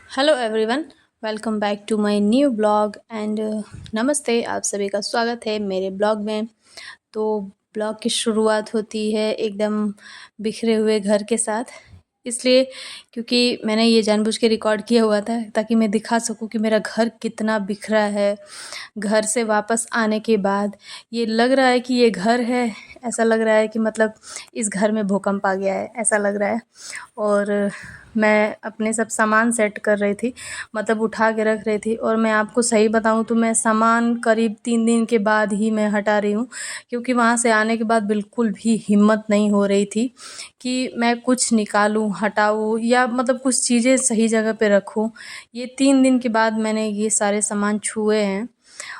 Hello everyone. Welcome back to my new blog and namaste. आप सभी का स्वागत है मेरे ब्लॉग में। तो ब्लॉग की शुरुआत होती है एकदम बिखरे हुए घर के साथ, इसलिए क्योंकि मैंने ये जानबूझ के रिकॉर्ड किया हुआ था ताकि मैं दिखा सकूं कि मेरा घर कितना बिखरा है। घर से वापस आने के बाद ये लग रहा है कि ये घर है, ऐसा लग रहा है कि मतलब इस घर में भूकंप आ गया है, ऐसा लग रहा है। और मैं अपने सब सामान सेट कर रही थी, मतलब उठा के रख रही थी। और मैं आपको सही बताऊं तो मैं सामान करीब 3 दिन के बाद ही मैं हटा रही हूँ, क्योंकि वहाँ से आने के बाद बिल्कुल भी हिम्मत नहीं हो रही थी कि मैं कुछ निकालूं, हटाऊं या मतलब कुछ चीज़ें सही जगह पे रखूं। ये 3 दिन के बाद मैंने ये सारे सामान छुए हैं।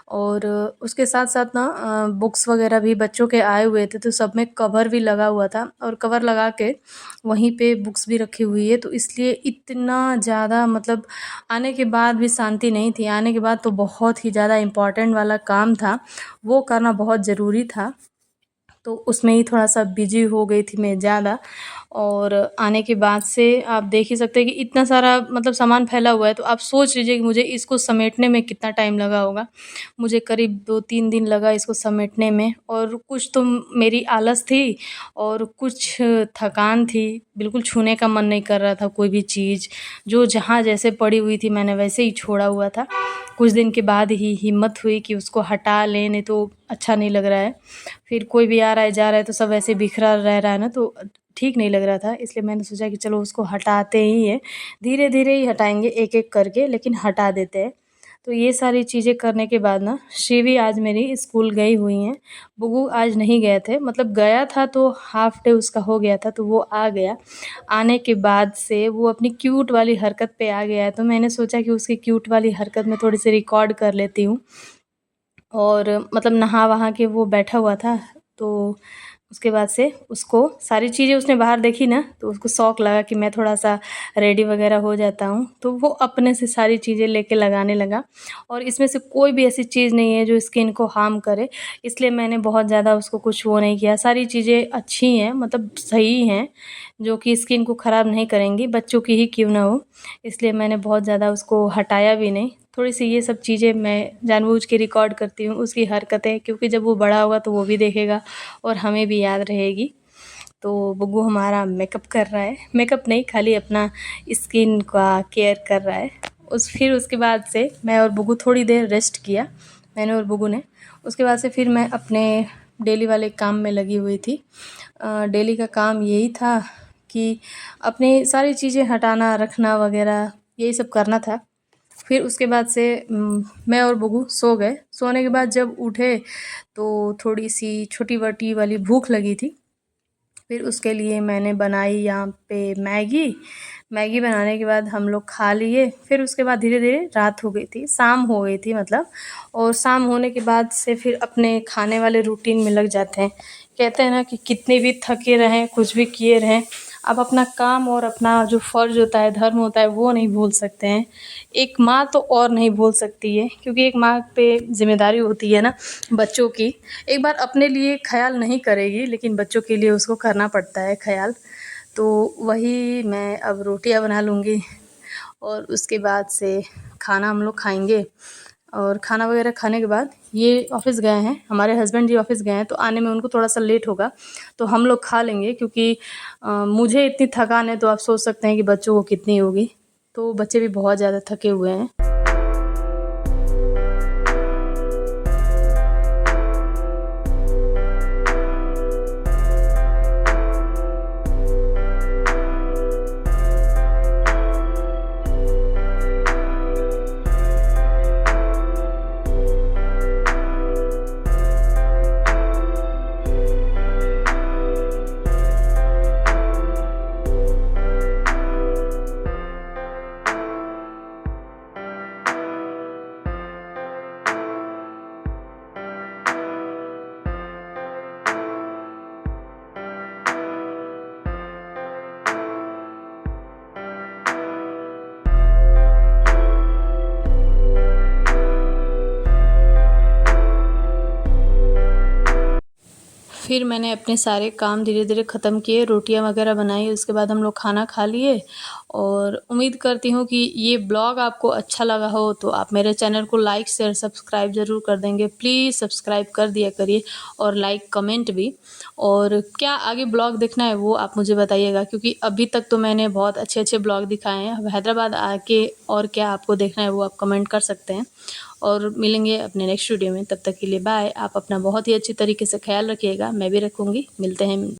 और उसके साथ साथ ना बुक्स वगैरह भी बच्चों के आए हुए थे, तो सब में कवर भी लगा हुआ था और कवर लगा के वहीं पे बुक्स भी रखी हुई है। तो इसलिए इतना ज़्यादा मतलब आने के बाद भी शांति नहीं थी। आने के बाद तो बहुत ही ज़्यादा इम्पोर्टेंट वाला काम था, वो करना बहुत ज़रूरी था, तो उसमें ही थोड़ा सा बिजी हो गई थी मैं ज़्यादा। और आने के बाद से आप देख ही सकते हैं कि इतना सारा मतलब सामान फैला हुआ है, तो आप सोच लीजिए कि मुझे इसको समेटने में कितना टाइम लगा होगा। मुझे करीब 2-3 दिन लगा इसको समेटने में। और कुछ तो मेरी आलस थी और कुछ थकान थी, बिल्कुल छूने का मन नहीं कर रहा था कोई भी चीज़। जो जहाँ जैसे पड़ी हुई थी मैंने वैसे ही छोड़ा हुआ था। कुछ दिन के बाद ही हिम्मत हुई कि उसको हटा लें, नहीं तो अच्छा नहीं लग रहा है। फिर कोई भी आ रहा है जा रहा है तो सब ऐसे बिखरा रह रहा है ना, तो ठीक नहीं लग रहा था। इसलिए मैंने सोचा कि चलो उसको हटाते ही हैं, धीरे धीरे ही हटाएंगे एक एक करके, लेकिन हटा देते हैं। तो ये सारी चीज़ें करने के बाद ना शिवी आज मेरी स्कूल गई हुई हैं। बुगू आज नहीं गए थे, मतलब गया था तो हाफ डे उसका हो गया था, तो वो आ गया। आने के बाद से वो अपनी क्यूट वाली हरकत पे आ गया है, तो मैंने सोचा कि उसकी क्यूट वाली हरकत में थोड़ी सी रिकॉर्ड कर लेती हूँ। और मतलब नहा वहा के वो बैठा हुआ था, तो उसके बाद से उसको सारी चीज़ें उसने बाहर देखी ना, तो उसको शौक लगा कि मैं थोड़ा सा रेडी वगैरह हो जाता हूँ, तो वो अपने से सारी चीज़ें लेके लगाने लगा। और इसमें से कोई भी ऐसी चीज़ नहीं है जो स्किन को हार्म करे, इसलिए मैंने बहुत ज़्यादा उसको कुछ वो नहीं किया। सारी चीज़ें अच्छी हैं, मतलब सही हैं, जो कि स्किन को ख़राब नहीं करेंगी, बच्चों की ही क्यों ना हो। इसलिए मैंने बहुत ज़्यादा उसको हटाया भी नहीं। थोड़ी सी ये सब चीज़ें मैं जानबूझ के रिकॉर्ड करती हूँ, उसकी हरकतें, क्योंकि जब वो बड़ा होगा तो वो भी देखेगा और हमें भी याद रहेगी। तो बब्बू हमारा मेकअप कर रहा है, मेकअप नहीं, खाली अपना स्किन का केयर कर रहा है। फिर उसके बाद से मैं और बब्बू थोड़ी देर रेस्ट किया, मैंने और बब्बू ने। उसके बाद से फिर मैं अपने डेली वाले काम में लगी हुई थी। डेली का काम यही था कि अपनी सारी चीज़ें हटाना, रखना वगैरह, यही सब करना था। फिर उसके बाद से मैं और बब्बू सो गए। सोने के बाद जब उठे तो थोड़ी सी छोटी-मोटी वाली भूख लगी थी। फिर उसके लिए मैंने बनाई यहाँ पे मैगी। मैगी बनाने के बाद हम लोग खा लिए। फिर उसके बाद धीरे-धीरे रात हो गई थी, शाम हो गई थी मतलब। और शाम होने के बाद से फिर अपने खाने वाले रूटीन में लग जाते हैं। कहते हैं ना कि कितने भी थके रहें, कुछ भी किए रहें, आप अपना काम और अपना जो फ़र्ज़ होता है, धर्म होता है, वो नहीं भूल सकते हैं। एक माँ तो और नहीं भूल सकती है, क्योंकि एक माँ पे ज़िम्मेदारी होती है ना बच्चों की। एक बार अपने लिए ख़याल नहीं करेगी, लेकिन बच्चों के लिए उसको करना पड़ता है ख़याल। तो वही मैं अब रोटियां बना लूँगी और उसके बाद से खाना हम लोग खाएंगे। और खाना वगैरह खाने के बाद ये ऑफ़िस गए हैं, हमारे हस्बैंड जी ऑफ़िस गए हैं, तो आने में उनको थोड़ा सा लेट होगा, तो हम लोग खा लेंगे। क्योंकि मुझे इतनी थकान है, तो आप सोच सकते हैं कि बच्चों को कितनी होगी। तो बच्चे भी बहुत ज़्यादा थके हुए हैं। फिर मैंने अपने सारे काम धीरे धीरे ख़त्म किए, रोटियां वगैरह बनाई, उसके बाद हम लोग खाना खा लिए। और उम्मीद करती हूँ कि ये ब्लॉग आपको अच्छा लगा हो तो आप मेरे चैनल को लाइक शेयर सब्सक्राइब ज़रूर कर देंगे। प्लीज़ सब्सक्राइब कर दिया करिए और लाइक कमेंट भी। और क्या आगे ब्लॉग देखना है वो आप मुझे बताइएगा, क्योंकि अभी तक तो मैंने बहुत अच्छे ब्लॉग दिखाए हैं। अब हैदराबाद आके और क्या आपको देखना है वो आप कमेंट कर सकते हैं। और मिलेंगे अपने नेक्स्ट वीडियो में, तब तक के लिए बाय। आप अपना बहुत ही अच्छी तरीके से ख्याल रखिएगा, मैं भी रखूँगी। मिलते हैं।